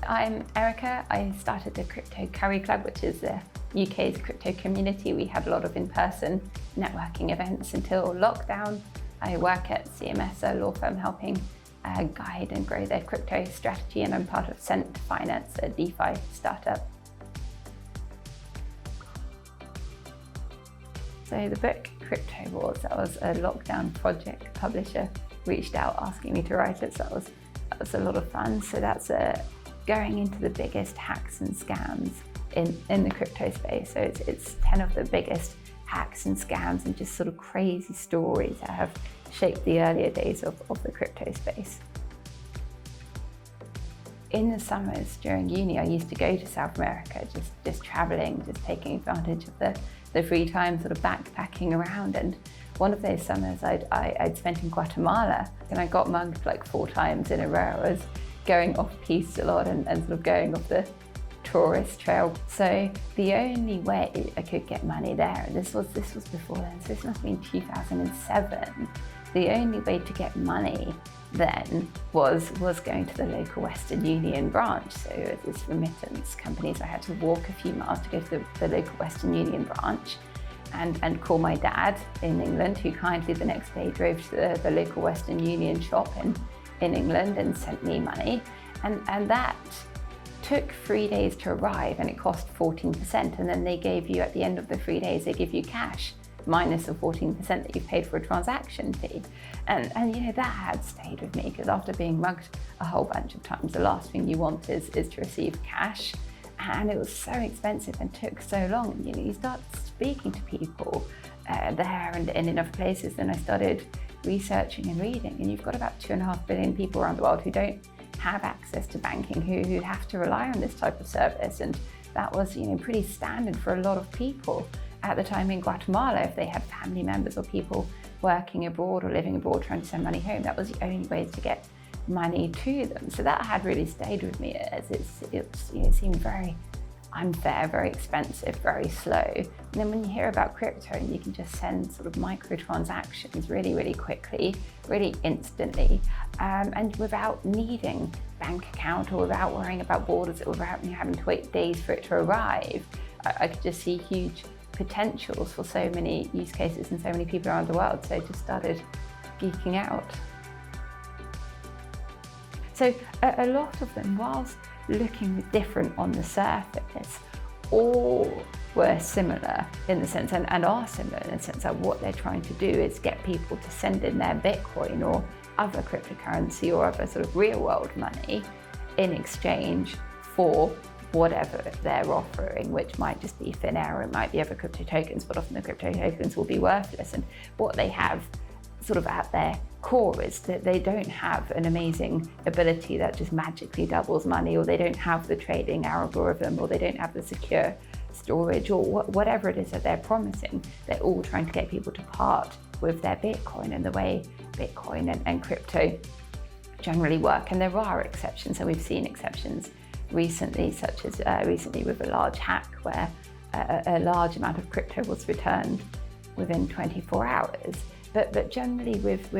I'm Erica. I started the Crypto Curry Club, which is the UK's crypto community. We had a lot of in-person networking events until lockdown. I work at CMS, a law firm helping guide and grow their crypto strategy, and I'm part of Cent Finance, a DeFi startup. So the book Crypto Wars, that was a lockdown project. Publisher reached out asking me to write it, so that was a lot of fun. So that's going into the biggest hacks and scams in the crypto space. So it's 10 of the biggest hacks and scams and just sort of crazy stories that have shaped the earlier days of the crypto space. In the summers during uni, I used to go to South America, just traveling, just taking advantage of the free time, sort of backpacking around. And one of those summers I'd spent in Guatemala, and I got mugged like 4 times in a row. I was going off piste a lot and sort of going off the tourist trail. So the only way I could get money there, and this was before then, so this must have been 2007, the only way to get money then was going to the local Western Union branch. So it was this remittance company, so I had to walk a few miles to go to the local Western Union branch and call my dad in England, who kindly the next day drove to the local Western Union shop in England and sent me money. And that took 3 days to arrive, and it cost 14%. And then they gave you, at the end of the 3 days, they give you cash minus the 14% that you've paid for a transaction fee. And you know, that had stayed with me, because after being mugged a whole bunch of times, the last thing you want is to receive cash. And it was so expensive and took so long. You know, you start speaking to people there and in other places. Then I started researching and reading, and you've got about 2.5 billion people around the world who don't have access to banking, who have to rely on this type of service. And that was, you know, pretty standard for a lot of people at the time in Guatemala. If they had family members or people working abroad or living abroad trying to send money home, that was the only way to get money to them. So that had really stayed with me, as it seemed very unfair, very expensive, very slow. And then when you hear about crypto and you can just send sort of micro transactions really, really quickly, really instantly, and without needing bank account or without worrying about borders or without having to wait days for it to arrive, I could just see huge potentials for so many use cases and so many people around the world. So I just started geeking out. So a lot of them, whilst looking different on the surface, all were similar in the sense, and are similar in the sense that what they're trying to do is get people to send in their Bitcoin or other cryptocurrency or other sort of real world money in exchange for whatever they're offering, which might just be thin air, it might be other crypto tokens, but often the crypto tokens will be worthless. And what they have sort of at their core is that they don't have an amazing ability that just magically doubles money, or they don't have the trading algorithm, or they don't have the secure storage, or whatever it is that they're promising. They're all trying to get people to part with their Bitcoin and the way Bitcoin and crypto generally work. And there are exceptions, and we've seen exceptions recently, such as recently with a large hack where a large amount of crypto was returned within 24 hours. But generally with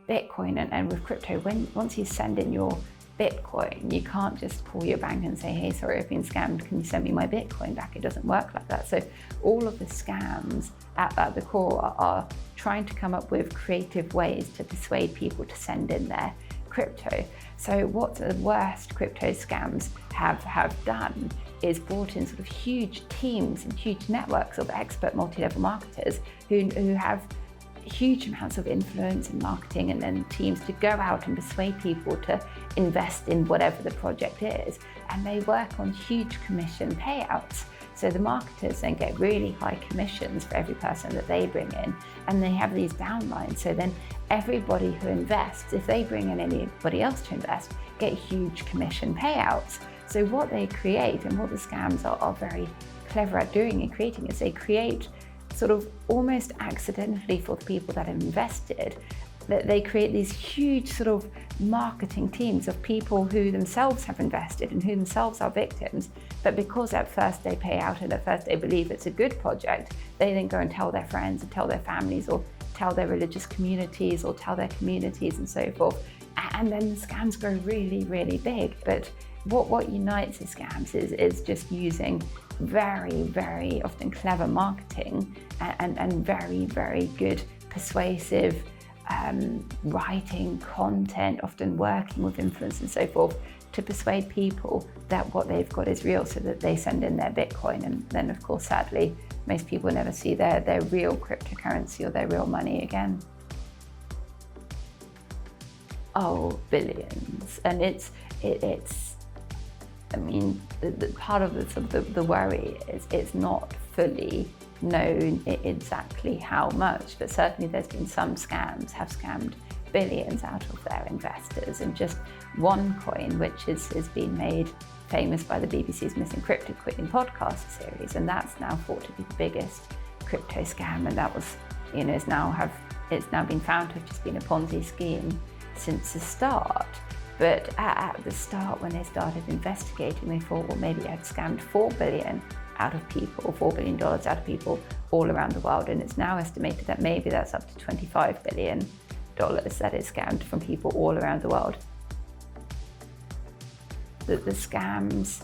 Bitcoin and with crypto, once you send in your Bitcoin, you can't just call your bank and say, hey, sorry, I've been scammed, can you send me my Bitcoin back? It doesn't work like that. So all of the scams at the core are trying to come up with creative ways to persuade people to send in their crypto. So what the worst crypto scams have done is brought in sort of huge teams and huge networks of expert multi-level marketers who have huge amounts of influence in marketing, and then teams to go out and persuade people to invest in whatever the project is. And they work on huge commission payouts. So the marketers then get really high commissions for every person that they bring in, and they have these downlines. So then everybody who invests, if they bring in anybody else to invest, get huge commission payouts. So what they create, and what the scams are very clever at doing and creating, is they create sort of almost accidentally for the people that have invested, that they create these huge sort of marketing teams of people who themselves have invested and who themselves are victims. But because at first they pay out and at first they believe it's a good project, they then go and tell their friends and tell their families or tell their religious communities or tell their communities and so forth. And then the scams grow really, really big. But what unites the scams is just using very, very often clever marketing and very, very good persuasive writing content, often working with influencers and so forth, to persuade people that what they've got is real, so that they send in their Bitcoin. And then, of course, sadly, most people never see their real cryptocurrency or their real money again. Oh, billions. And it's I mean, the part of the worry is it's not fully known exactly how much, but certainly there's been some scams have scammed billions out of their investors. And just OneCoin, which has been made famous by the BBC's Missing Crypto Quitting podcast series, and that's now thought to be the biggest crypto scam. And that was, it's now been found to have just been a Ponzi scheme since the start. But at the start, when they started investigating, they thought, well, maybe it had scammed $4 billion out of people, $4 billion out of people all around the world. And it's now estimated that maybe that's up to $25 billion that is scammed from people all around the world. The scams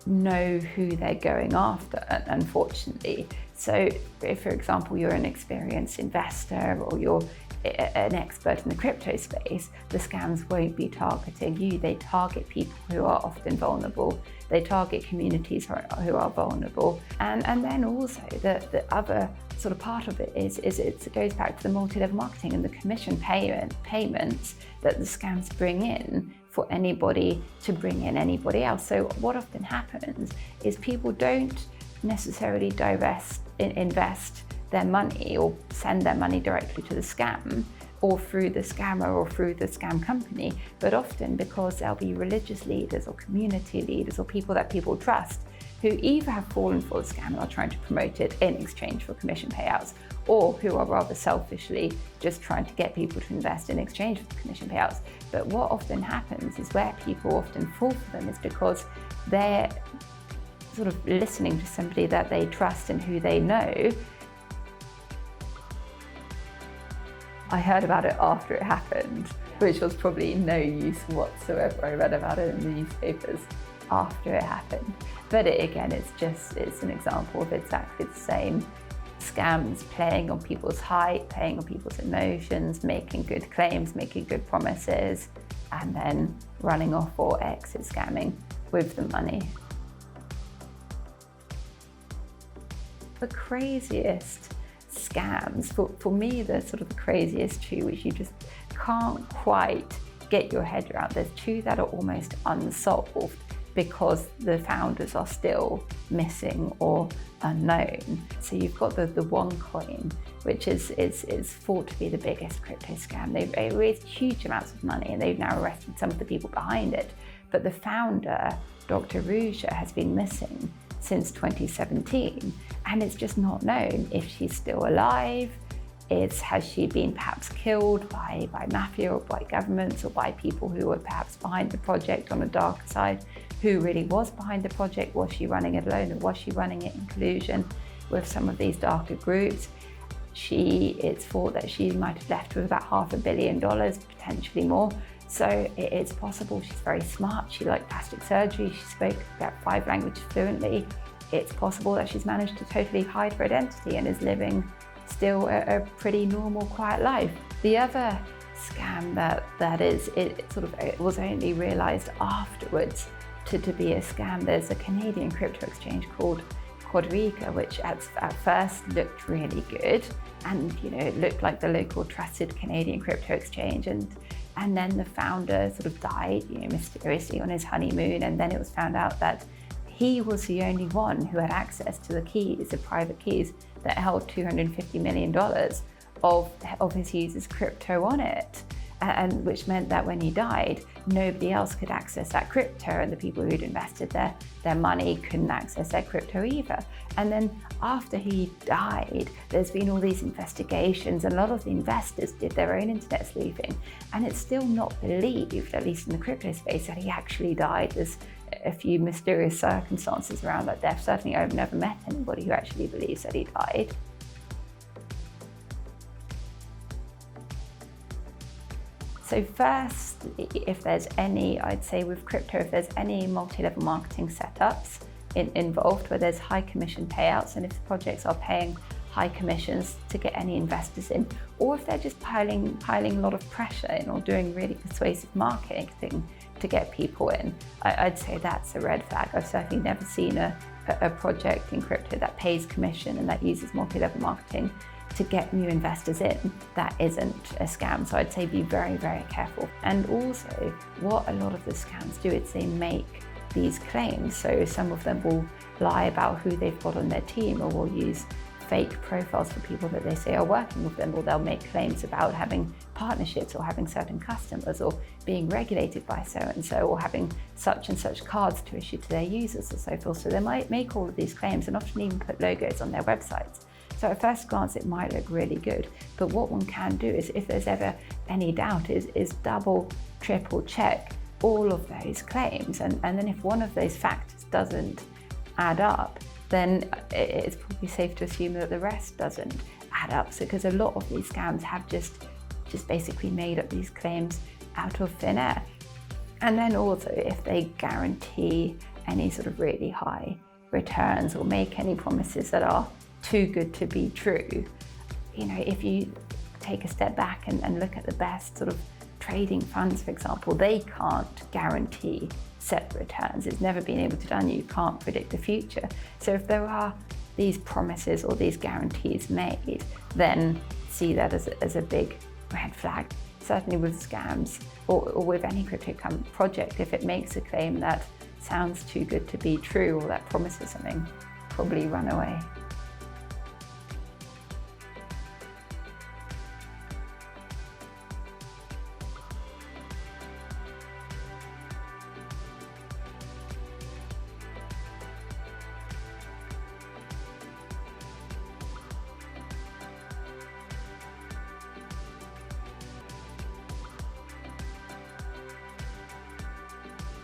know who they're going after, unfortunately. So if, for example, you're an experienced investor or you're an expert in the crypto space, the scams won't be targeting you. They target people who are often vulnerable. They target communities who are vulnerable. And then also the other sort of part of it is it goes back to the multi-level marketing and the commission payments that the scams bring in for anybody to bring in anybody else. So what often happens is people don't necessarily invest their money or send their money directly to the scam or through the scammer or through the scam company, but often because there'll be religious leaders or community leaders or people that people trust who either have fallen for the scam and are trying to promote it in exchange for commission payouts, or who are rather selfishly just trying to get people to invest in exchange for commission payouts. But what often happens is where people often fall for them is because they're sort of listening to somebody that they trust and who they know. I heard about it after it happened, which was probably no use whatsoever. I read about it in the newspapers after it happened. But it's an example of exactly the same scams playing on people's hype, playing on people's emotions, making good claims, making good promises, and then running off or exit scamming with the money. The craziest scams, for me, the sort of the craziest two, which you just can't quite get your head around. There's two that are almost unsolved because the founders are still missing or unknown. So you've got the OneCoin, which is thought to be the biggest crypto scam. They've raised huge amounts of money and they've now arrested some of the people behind it. But the founder, Dr. Ruja, has been missing since 2017, and it's just not known if she's still alive. Has she been perhaps killed by mafia or by governments or by people who were perhaps behind the project on a darker side? Who really was behind the project? Was she running it alone, or was she running it in collusion with some of these darker groups? It's thought that she might have left with about $500 million, potentially more. So it's possible. She's very smart. She liked plastic surgery. She spoke about 5 languages fluently. It's possible that she's managed to totally hide her identity and is living still a pretty normal, quiet life. The other scam it was only realized afterwards to be a scam. There's a Canadian crypto exchange called Quadriga, which at first looked really good, and it looked like the local trusted Canadian crypto exchange, and then the founder sort of died mysteriously on his honeymoon, and then it was found out that he was the only one who had access to the keys, the private keys that held $250 million of his users' crypto on it, and which meant that when he died, nobody else could access that crypto, and the people who'd invested their money couldn't access their crypto either. And then after he died, there's been all these investigations, and a lot of the investors did their own internet sleuthing, and it's still not believed, at least in the crypto space, that he actually died. There's a few mysterious circumstances around that death. Certainly I've never met anybody who actually believes that he died. So first, if there's any, I'd say with crypto, if there's any multi-level marketing setups involved where there's high commission payouts, and if the projects are paying high commissions to get any investors in, or if they're just piling a lot of pressure in or doing really persuasive marketing to get people in, I'd say that's a red flag. I've certainly never seen a project in crypto that pays commission and that uses multi-level marketing to get new investors in. That isn't a scam. So I'd say be very, very careful. And also, what a lot of the scams do is they make these claims. So some of them will lie about who they've got on their team, or will use fake profiles for people that they say are working with them, or they'll make claims about having partnerships or having certain customers or being regulated by so and so, or having such and such cards to issue to their users or so forth. So they might make all of these claims and often even put logos on their websites. So at first glance it might look really good, but what one can do is, if there's ever any doubt, is double, triple check all of those claims, and then if one of those factors doesn't add up, then it's probably safe to assume that the rest doesn't add up. So because a lot of these scams have just basically made up these claims out of thin air. And then also, if they guarantee any sort of really high returns or make any promises that are too good to be true, if you take a step back and look at the best sort of trading funds, for example, they can't guarantee set returns. It's never been able to done. You can't predict the future. So if there are these promises or these guarantees made, then see that as a big red flag. Certainly with scams or with any crypto project, if it makes a claim that sounds too good to be true or that promises something, probably run away.